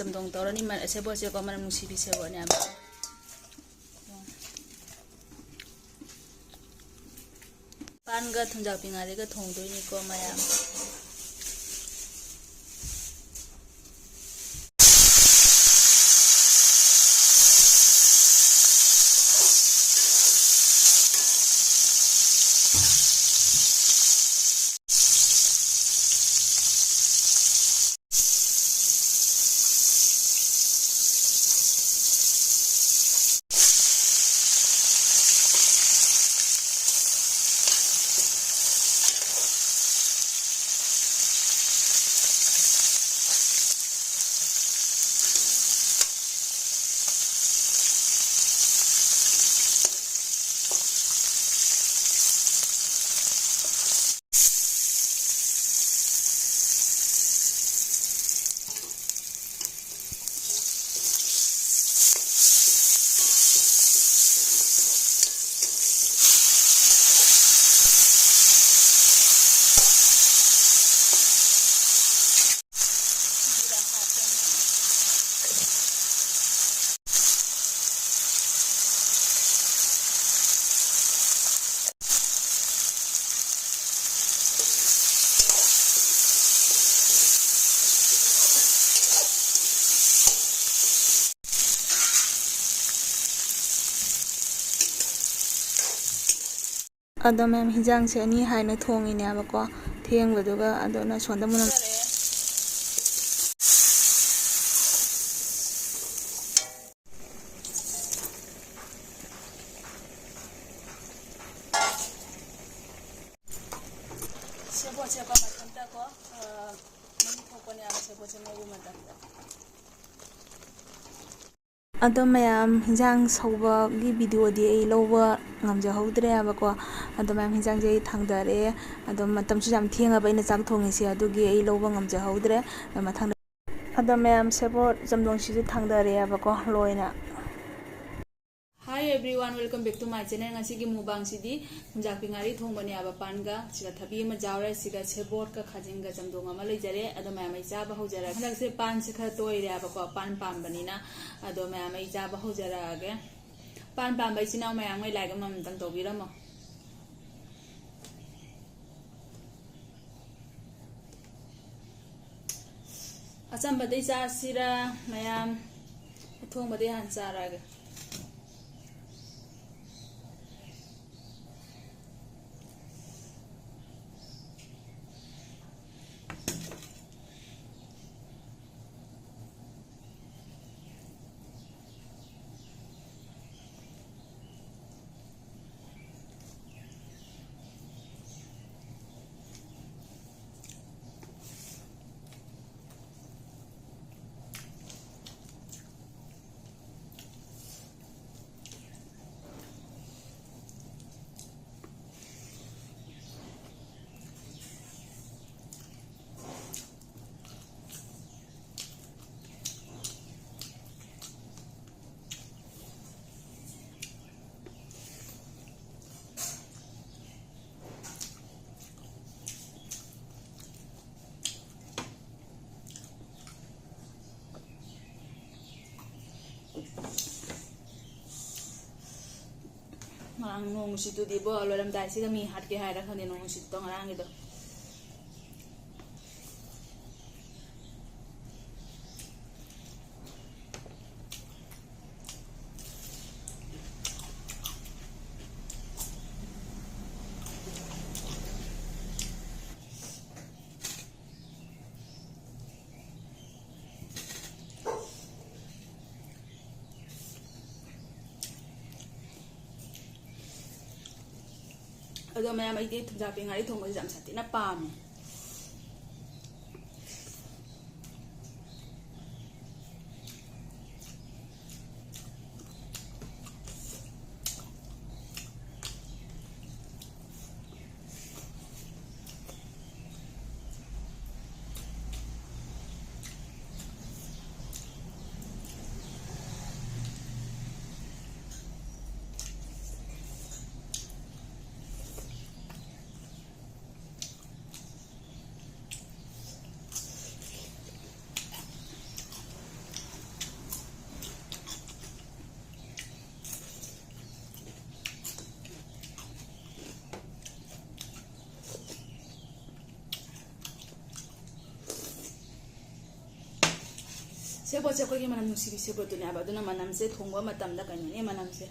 चमदोंग तौरनी सेबोट से को मनम नुसीबी सेबोट ने पानगा थुंजा पिंगारेगा थोंदोइनी को मयाम अदो मैम हिजांग से अनी हाइना थोंगिने आबको थेंगबदुगा अदोना सोंदा मुनम सेबोट से को मतंता को मनी थोपने आ सेबोट से मोबु मतंता अदो मैम हिजांग सौबगी वीडियो दी ए लौबा ngamjahoutre abako ado मैम हिजांग जे थांगदारे ado matam su jam thienga baina chak thongisi adugi ei loba ngamjahoudre mathang ado मैम सेबोट jamdong si थांगदारे abako loina Hi everyone, welcome back to my channel. Ngasi gi mubang sidi hunjak pingari thongbani aba panga siga thabi ma jawra siga sebot ka khajing ga jamdong ama leijare ado mai cha ba hojara handak se pan se kha toi re aba ko pan pam bani na ado mai cha ba hojara age pan pam bai sinau mai lai ga mam tang to biramo acham badai cha sira mayam thong badai han cha ra ga ngang nong si tu di bo loram dai si ga mi hat ke hai ra khane nong si to ngang gi do अदो मैम आई थुजा पिंगारी थोंग जम सतिना palm सेबोत से कोई मनम नुसी सेबोत दुनिया अब दुना मनम से थोंगवा मतम दा कन्ने मनम से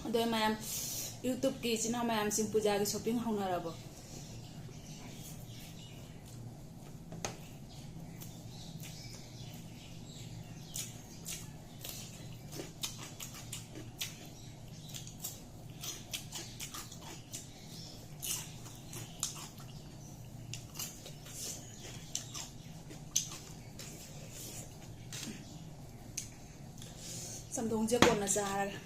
अदो मैम यूट्यूब की चिना मैम सिंह पूजा की शॉपिंग होनरबो समदोंग जे कोना चार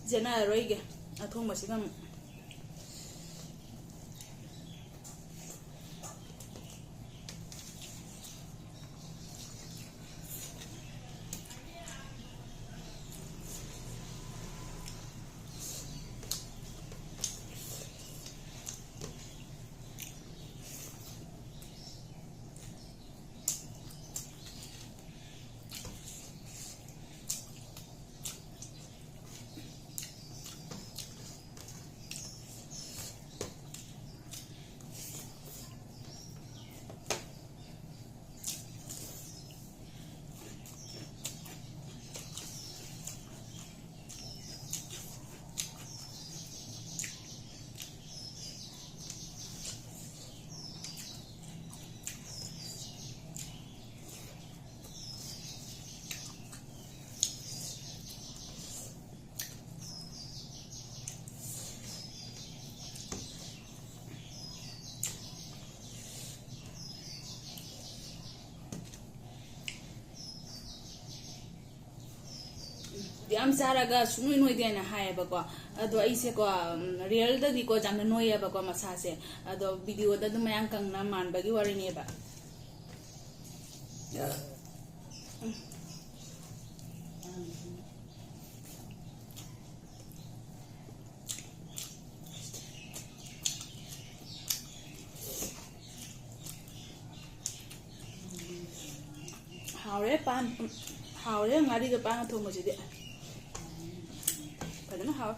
जेना रोइगे अथों मसिगम याम चारागा सुनुई नोइदे ना हायबको अदो ऐसे को रियल ददी को जामना नोयबको मसासे अदो वीडियो द दु मयांग कंगना मानबगी वरिनेबा हावरे पान Haware ngaरी ga pang thong mo jide padana haw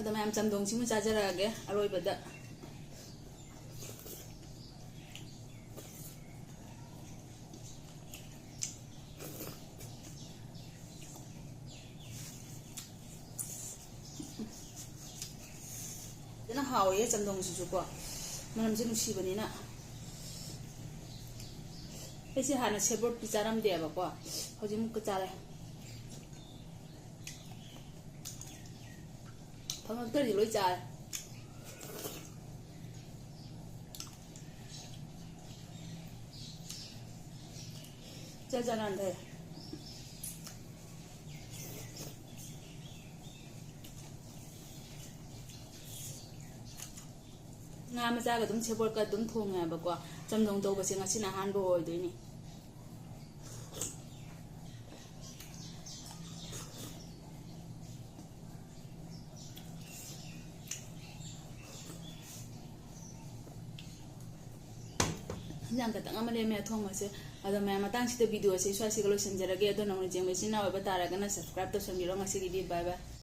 ꯑꯗꯣ ꯃꯌꯥꯝ ꯆꯝꯊꯣꯡꯁꯤꯃꯨ ꯆꯥꯖꯔꯛꯑꯒꯦ ꯑꯔꯣꯏꯕꯗ ꯐꯖꯅ ꯍꯥꯎꯋꯦ ꯆꯝꯊꯣꯡꯁꯤꯁꯨꯀꯣ ꯃꯅꯝꯁꯦ ꯅꯨꯡꯁꯤꯕꯅꯤꯅ ꯑꯩꯁꯦ ꯍꯥꯟꯅ ꯁꯦꯕꯣꯠꯇꯤ ꯆꯥꯔꯝꯗꯦꯕꯀꯣ ꯍꯧꯖꯤꯛ ꯑꯃꯨꯛꯀ ꯆꯥꯔꯦ ꯐꯪꯉꯛꯇ꯭ꯔꯗꯤ ꯂꯣꯏ ꯆꯥꯔꯦ ꯆꯥꯟꯊꯔꯦ ꯉꯥ ꯃꯆꯥꯒ ꯑꯗꯨꯝ ꯁꯦꯕꯣꯠꯀ ꯑꯗꯨꯝ ꯊꯣꯡꯉꯦꯕꯀꯣ ꯆꯝꯊꯣꯡ ꯇꯧꯕꯁꯦ ꯉꯁꯤꯅ ꯑꯍꯥꯟꯕ ꯑꯣꯏꯗꯣꯏꯅꯤ ꯌꯥꯝ ꯈꯇꯪ ꯑꯃ ꯂꯦꯝꯃꯦ ꯊꯣꯡꯕꯁꯦ ꯑꯗꯣ ꯃꯌꯥꯝ ꯃꯇꯥꯡꯁꯤꯗ ꯚꯤꯗꯤꯑꯣꯁꯦ ꯁ꯭ꯋꯥꯏꯁꯤꯒ ꯂꯣꯏꯁꯤꯟꯖꯔꯒꯦ ꯑꯗꯣ ꯅꯧꯅ ꯌꯦꯡꯕ ꯏꯆꯤꯟ ꯏꯅꯥꯎ ꯑꯣꯏꯕ ꯇꯥꯔꯒꯅ ꯁꯕꯁꯀ꯭ꯔꯥꯏꯕ ꯇꯧꯁꯟꯕꯤꯔꯣ ꯉꯁꯤꯒꯤꯗꯤ ꯕꯥꯏ ꯕꯥꯏ